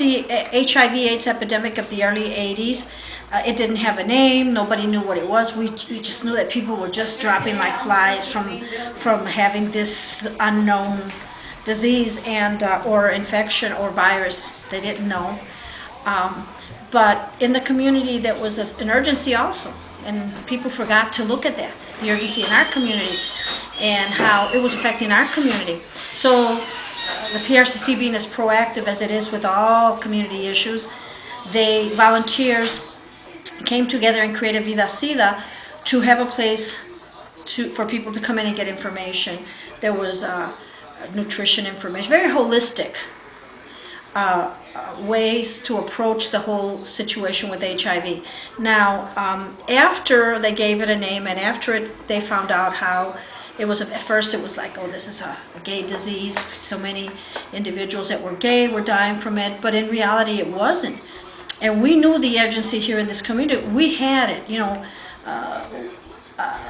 the HIV/AIDS epidemic of the early 80s. It didn't have a name. Nobody knew what it was. We just knew that people were just dropping like flies from having this unknown disease and or infection or virus. They didn't know. But in the community, there was an urgency also, and people forgot to look at that, the urgency in our community and how it was affecting our community. So the PRCC, being as proactive as it is with all community issues, volunteers came together and created Vida Sida to have a place for people to come in and get information. There was nutrition information, very holistic ways to approach the whole situation with HIV. Now, after they gave it a name and after they found out how it was, at first it was like, oh, this is a gay disease. So many individuals that were gay were dying from it, but in reality it wasn't. And we knew the urgency here in this community. We had it, you know,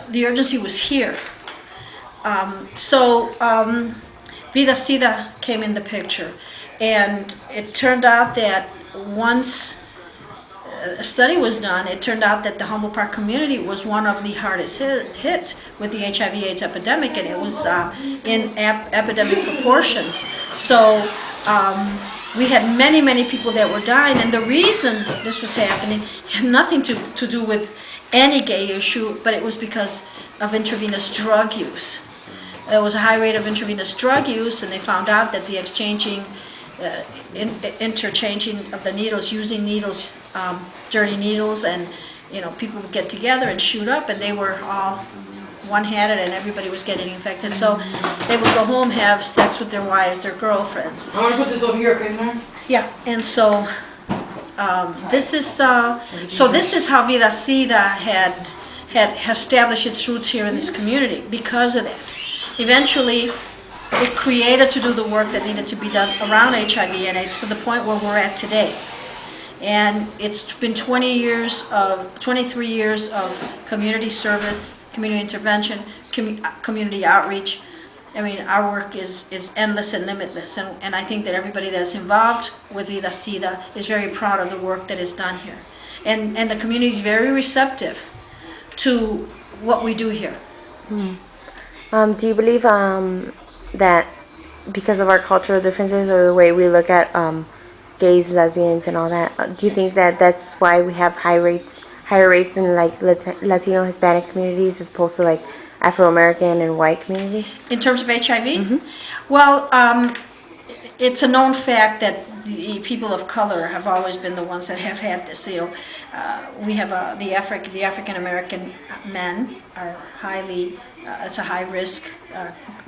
the urgency was here. Vida Sida came in the picture. And it turned out that once a study was done, it turned out that the Humboldt Park community was one of the hardest hit with the HIV/AIDS epidemic, and it was in epidemic proportions. So we had many, many people that were dying, and the reason this was happening had nothing to do with any gay issue, but it was because of intravenous drug use. There was a high rate of intravenous drug use, and they found out that the interchanging of the needles, using needles, dirty needles, and you know, people would get together and shoot up, and they were all one-handed, and everybody was getting infected. So they would go home, have sex with their wives, their girlfriends. I want to put this over here, okay? Yeah, and so this is how Vida Sida had established its roots here in this community because of that. Eventually, it created to do the work that needed to be done around HIV and AIDS to the point where we're at today. And it's been 23 years of community service, community intervention, community outreach. I mean, our work is endless and limitless. And I think that everybody that's involved with Vida Sida is very proud of the work that is done here. And the community is very receptive to what we do here. Do you believe that because of our cultural differences or the way we look at gays, lesbians, and all that, do you think that that's why we have higher rates in like Latino, Hispanic communities as opposed to like Afro-American and white communities? In terms of HIV? Well, it's a known fact that the people of color have always been the ones that have had this. You know, we have the African American men are highly, it's a high risk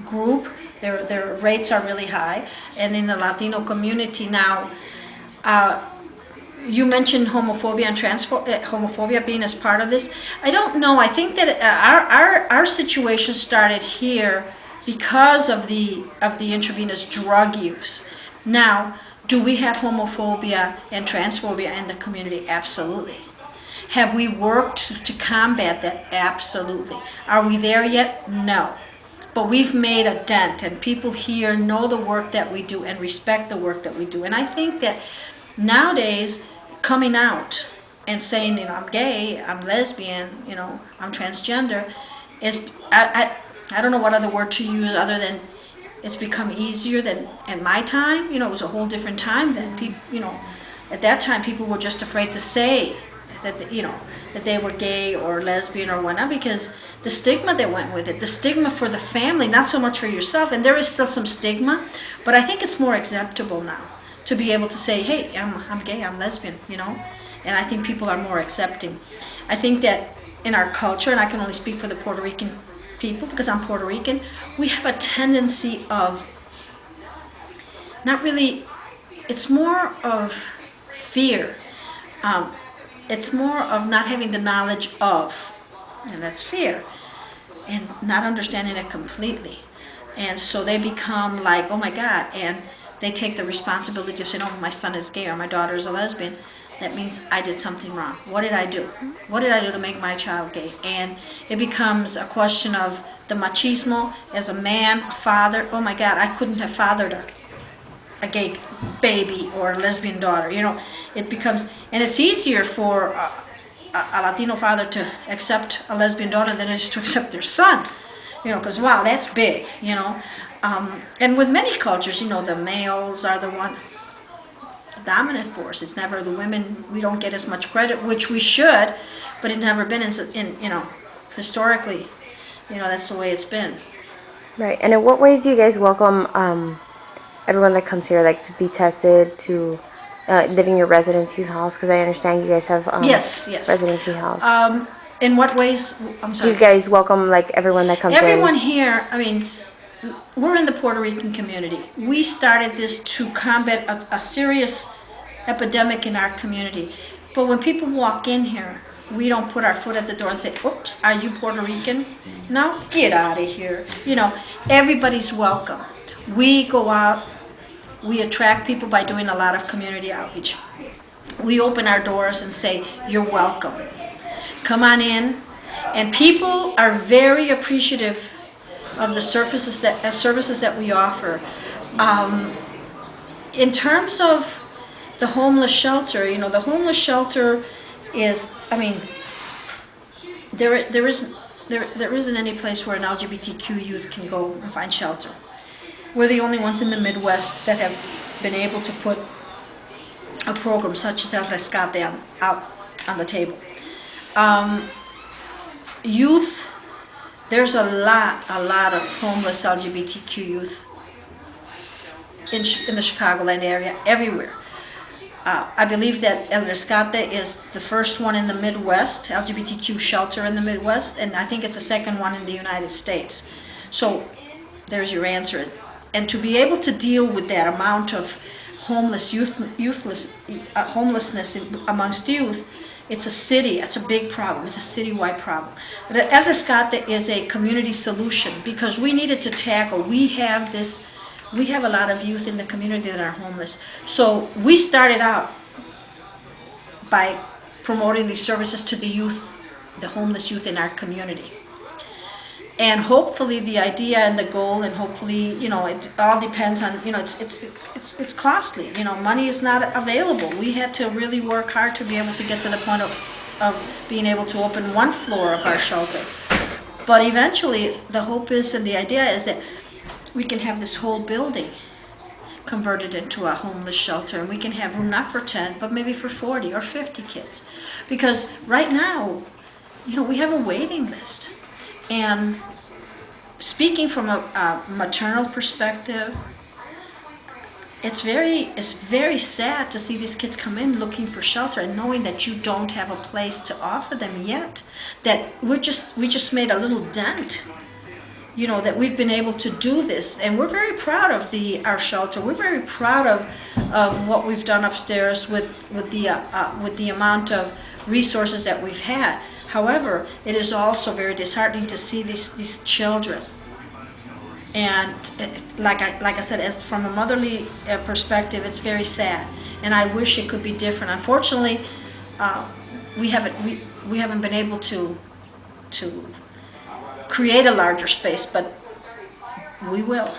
group. Their rates are really high, and in the Latino community now, you mentioned homophobia and homophobia being as part of this. I don't know. I think that our situation started here because of the intravenous drug use. Now, do we have homophobia and transphobia in the community? Absolutely. Have we worked to combat that? Absolutely. Are we there yet? No. But we've made a dent, and people here know the work that we do and respect the work that we do. And I think that nowadays, coming out and saying, you know, I'm gay, I'm lesbian, you know, I'm transgender, is I don't know what other word to use other than it's become easier than in my time. You know, it was a whole different time then. People, you know, at that time people were just afraid to say that, you know, that they were gay or lesbian or whatnot because the stigma that went with it, the stigma for the family, not so much for yourself. And there is still some stigma, but I think it's more acceptable now to be able to say, hey, I'm gay, I'm lesbian, you know. And I think people are more accepting. I think that in our culture, and I can only speak for the Puerto Rican people because I'm Puerto Rican, we have a tendency of not really, it's more of fear. It's more of not having the knowledge of, and that's fear, and not understanding it completely. And so they become like, oh my God, and they take the responsibility of saying, oh, my son is gay or my daughter is a lesbian. That means I did something wrong. What did I do? What did I do to make my child gay? And it becomes a question of the machismo as a man, a father. Oh my God, I couldn't have fathered a gay baby or a lesbian daughter. It becomes, and it's easier for a Latino father to accept a lesbian daughter than it is to accept their son. Because wow, that's big. And with many cultures, the males are the one dominant force. It's never the women. We don't get as much credit, which we should, but it's never been in historically. That's the way it's been. Right. And in what ways do you guys welcome everyone that comes here, like to be tested, to live in your residency house? Because I understand you guys have Yes. residency house. In what ways? I'm Do sorry. you guys welcome like everyone that comes Everyone in? here, I mean, we're in the Puerto Rican community. We started this to combat a serious epidemic in our community. But when people walk in here, we don't put our foot at the door and say, oops, are you Puerto Rican? No, get out of here. Everybody's welcome. We go out, we attract people by doing a lot of community outreach. We open our doors and say, you're welcome. Come on in. And people are very appreciative of the services that we offer. In terms of the homeless shelter, the homeless shelter is, I mean, there isn't any place where an LGBTQ youth can go and find shelter. We're the only ones in the Midwest that have been able to put a program such as El Rescate out on the table. Youth, there's a lot of homeless LGBTQ youth in the Chicagoland area, everywhere. I believe that El Rescate is the first one in the Midwest, LGBTQ shelter in the Midwest, and I think it's the second one in the United States. So there's your answer. And to be able to deal with that amount of homelessness amongst youth, it's a big problem. It's a citywide problem. But El Rescate is a community solution because we needed to tackle, we have a lot of youth in the community that are homeless. So we started out by promoting these services to the youth, the homeless youth in our community. And hopefully the idea and the goal, and hopefully, it all depends on, it's costly. Money is not available. We had to really work hard to be able to get to the point of being able to open one floor of our shelter. But eventually, the hope is, and the idea is that we can have this whole building converted into a homeless shelter, and we can have room not for 10, but maybe for 40 or 50 kids. Because right now, we have a waiting list. And speaking from a maternal perspective, it's very sad to see these kids come in looking for shelter and knowing that you don't have a place to offer them yet. That we just made a little dent. That we've been able to do this, and we're very proud of our shelter. We're very proud of what we've done upstairs with the amount of resources that we've had. However, it is also very disheartening to see these children. And like I said, as from a motherly perspective, it's very sad. And I wish it could be different. Unfortunately, we haven't been able to create a larger space, but we will.